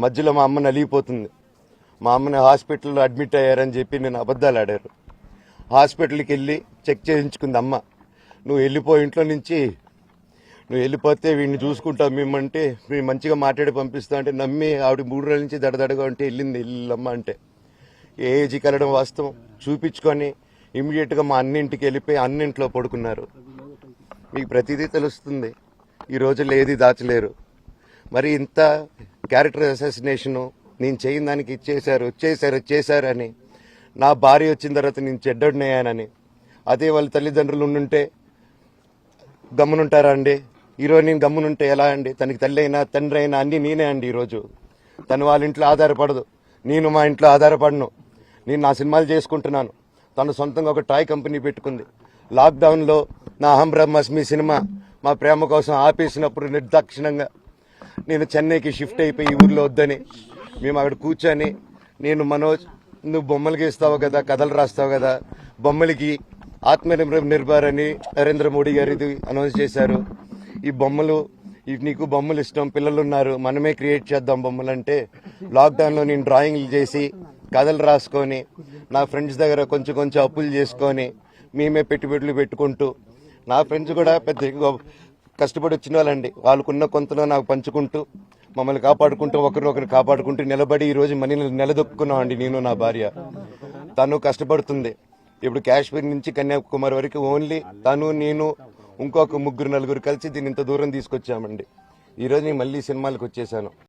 మధ్యలో మా అమ్మ నలిగిపోతుంది. మా అమ్మని హాస్పిటల్లో అడ్మిట్ అయ్యారని చెప్పి నేను అబద్ధాలు ఆడారు. హాస్పిటల్కి వెళ్ళి చెక్ చేయించుకుంది అమ్మ. నువ్వు వెళ్ళిపో ఇంట్లో నుంచి, నువ్వు వెళ్ళిపోతే వీడిని చూసుకుంటావు మేమంటే, మేము మంచిగా మాట్లాడి పంపిస్తాం అంటే నమ్మి ఆవిడ 3 రోజుల నుంచి దడదడగా ఉంటే వెళ్ళమ్మ అంటే ఏజీకి వెళ్ళడం వాస్తవం చూపించుకొని ఇమీడియట్గా మా అన్నింటికి వెళ్ళిపోయి అన్నింట్లో పడుకున్నారు. మీకు ప్రతిదీ తెలుస్తుంది. ఈ రోజుల్లో ఏది దాచలేరు. మరి ఇంత క్యారెక్టర్ అసాసినేషను నేను చేయని దానికి వచ్చేసారు అని, నా భార్య వచ్చిన తర్వాత నేను చెడ్డోడినయ్యానని, అదే వాళ్ళ తల్లిదండ్రులు ఉండుంటే గమ్మునుంటారా అండి? ఈరోజు నేను గమ్మునుంటే ఎలా అండి? తనకి తల్లి అయినా తండ్రి అయినా అన్నీ నేనే అండి. ఈరోజు తను వాళ్ళ ఇంట్లో ఆధారపడదు, నేను మా ఇంట్లో ఆధారపడను. నేను నా సినిమాలు చేసుకుంటున్నాను. తను సొంతంగా ఒక టాయ్ కంపెనీ పెట్టుకుంది. లాక్డౌన్లో నా అహం బ్రహ్మస్మి సినిమా మా ప్రేమ కోసం ఆపేసినప్పుడు నిర్దాక్షిణంగా నేను చెన్నైకి షిఫ్ట్ అయిపోయి ఈ ఊర్లో వద్దని మేము అక్కడ కూర్చొని, నేను మనోజ్ నువ్వు బొమ్మలు గీస్తావు కదా, కథలు రాస్తావు కదా, బొమ్మలకి ఆత్మనిర్భర్ అని నరేంద్ర మోడీ గారు ఇది అనౌన్స్ చేశారు. ఈ బొమ్మలు నీకు బొమ్మలు ఇష్టం, పిల్లలు ఉన్నారు, మనమే క్రియేట్ చేద్దాం బొమ్మలు అంటే లాక్డౌన్లో నేను డ్రాయింగ్లు చేసి కథలు రాసుకొని నా ఫ్రెండ్స్ దగ్గర కొంచెం అప్పులు చేసుకొని మేమే పెట్టుబడులు పెట్టుకుంటూ, నా ఫ్రెండ్స్ కూడా పెద్ద కష్టపడి వచ్చిన వాళ్ళండి. వాళ్ళకున్న కొంతలో నాకు పంచుకుంటూ మమ్మల్ని కాపాడుకుంటూ ఒకరినొకరు కాపాడుకుంటూ నిలబడి ఈరోజు మనీని నిలదొక్కున్నాం అండి. నేను నా భార్య తను కష్టపడుతుంది. ఇప్పుడు కాశ్మీర్ నుంచి కన్యాకుమారి వరకు ఓన్లీ తను నేను ఇంకొక 3-4 కలిసి దీన్ని ఇంత దూరం తీసుకొచ్చామండి. ఈరోజు నేను మళ్ళీ సినిమాలకు వచ్చేసాను.